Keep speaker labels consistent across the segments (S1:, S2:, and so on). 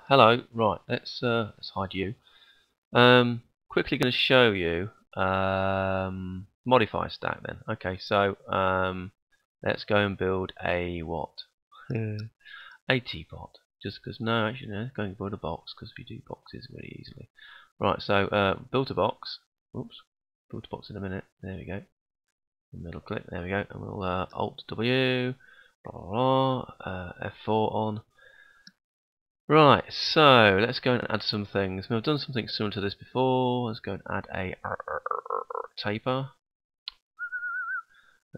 S1: Hello. Right, let's hide you. Quickly going to show you modifier stack then. Okay, so let's go and build a what? A teapot. Just because no, actually no, going to build a box because we do boxes really easily. Right, so build a box. Oops, build a box in a minute. There we go. Middle click. There we go, and we'll Alt W, blah blah blah, F4 on. Right, so let's go and add some things. We've done something similar to this before. Let's go and add a taper.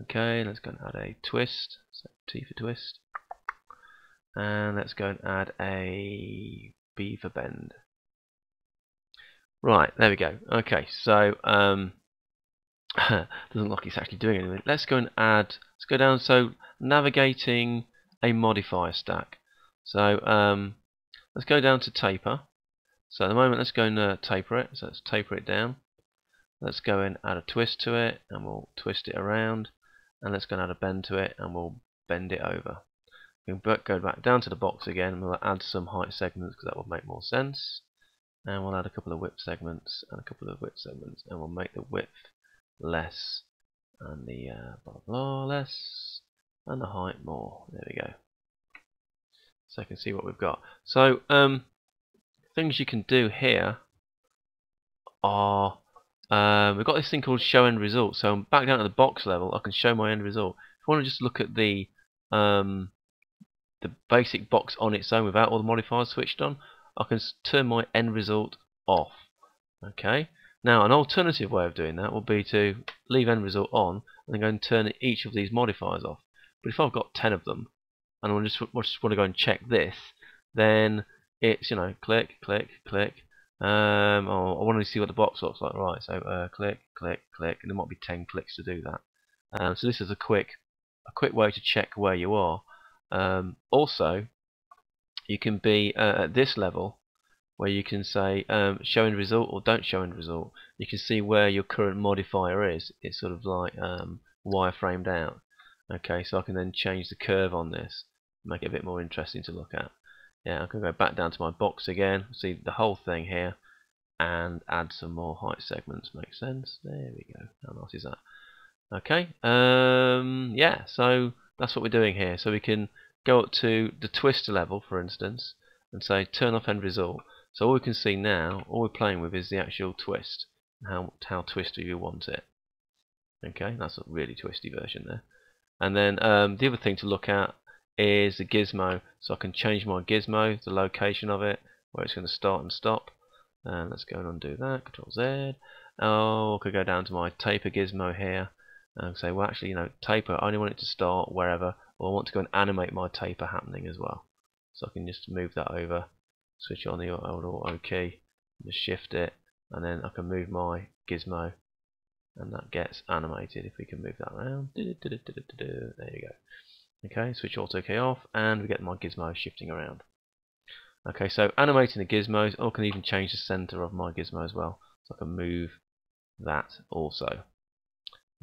S1: Okay, let's go and add a twist. So T for twist. And let's go and add a B for bend. Right, there we go. Okay, so doesn't look like it's actually doing anything. Let's go and add. Let's go down. So navigating a modifier stack. So let's go down to taper. So at the moment, let's go and taper it. So let's taper it down. Let's go and add a twist to it, and we'll twist it around. And let's go and add a bend to it, and we'll bend it over. We can go back down to the box again, and we'll add some height segments because that will make more sense. And we'll add a couple of width segments and a couple of width segments, and we'll make the width less and the blah blah less and the height more. There we go. So you can see what we've got. So things you can do here are we've got this thing called show end result. So I'm back down at the box level. I can show my end result. If I want to just look at the basic box on its own without all the modifiers switched on, I can turn my end result off. Okay. Now an alternative way of doing that would be to leave end result on and then go and turn each of these modifiers off. But if I've got 10 of them and I just want to go and check this, then it's, you know, click, click, click. I want to see what the box looks like. Right, so click, click, click, and there might be 10 clicks to do that. So this is a quick way to check where you are. Also, you can be at this level where you can say show end result or don't show end result. You can see where your current modifier is. It's sort of like wireframed out. Okay, so I can then change the curve on this, make it a bit more interesting to look at. Yeah, I can go back down to my box again, see the whole thing here, and add some more height segments. Makes sense. There we go. How nice is that? Okay. Yeah. So that's what we're doing here. So we can go up to the twist level, for instance, and say turn off end result. So all we can see now, all we're playing with is the actual twist, and how twisty you want it. Okay, that's a really twisty version there. And then the other thing to look at is the gizmo. So I can change my gizmo, the location of it, where it's going to start and stop. And let's go and undo that. Control Z. Oh, I could go down to my taper gizmo here and say, well, actually, you know, taper, I only want it to start wherever, or I want to go and animate my taper happening as well. So I can just move that over, switch on the old auto key, just shift it, and then I can move my gizmo, and that gets animated. If we can move that around, there you go. Okay, switch auto key off, and we get my gizmo shifting around. Okay, so animating the gizmos, I can even change the center of my gizmo as well, so I can move that also.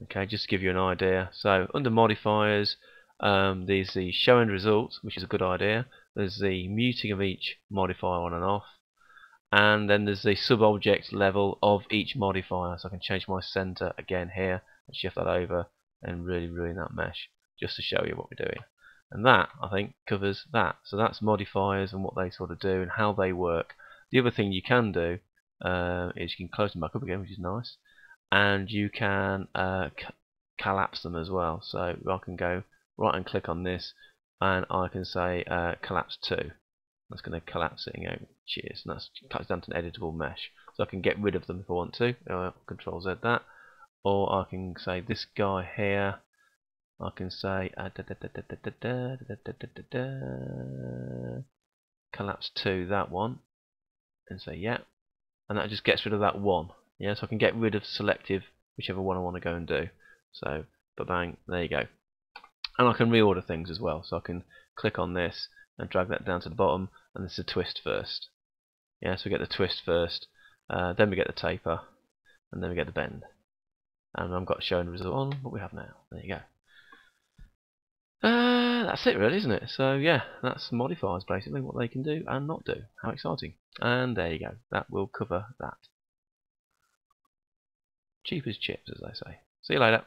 S1: Okay, just to give you an idea. So under modifiers, there's the show end result, which is a good idea. There's the muting of each modifier on and off, and then there's the sub-object level of each modifier. So I can change my center again here and shift that over and really ruin that mesh, just to show you what we're doing. And that, I think, covers that. So that's modifiers and what they sort of do and how they work. The other thing you can do is you can close them back up again, which is nice, and you can collapse them as well. So I can go right and click on this, and I can say collapse to. That's going to collapse it and go cheers, and that's collapsed down to an editable mesh. So I can get rid of them if I want to. Control Z that, or I can say this guy here. I can say collapse to that one, and say yeah, and that just gets rid of that one. Yeah, so I can get rid of selective whichever one I want to go and do. So, bang, there you go. And I can reorder things as well. So I can click on this and drag that down to the bottom, and this is a twist first. Yeah, so we get the twist first, then we get the taper, and then we get the bend. And I've got show end result on what we have now. There you go. That's it really, isn't it? So yeah, that's modifiers basically, what they can do and not do. How exciting. And there you go. That will cover that. Cheap as chips, as they say. See you later.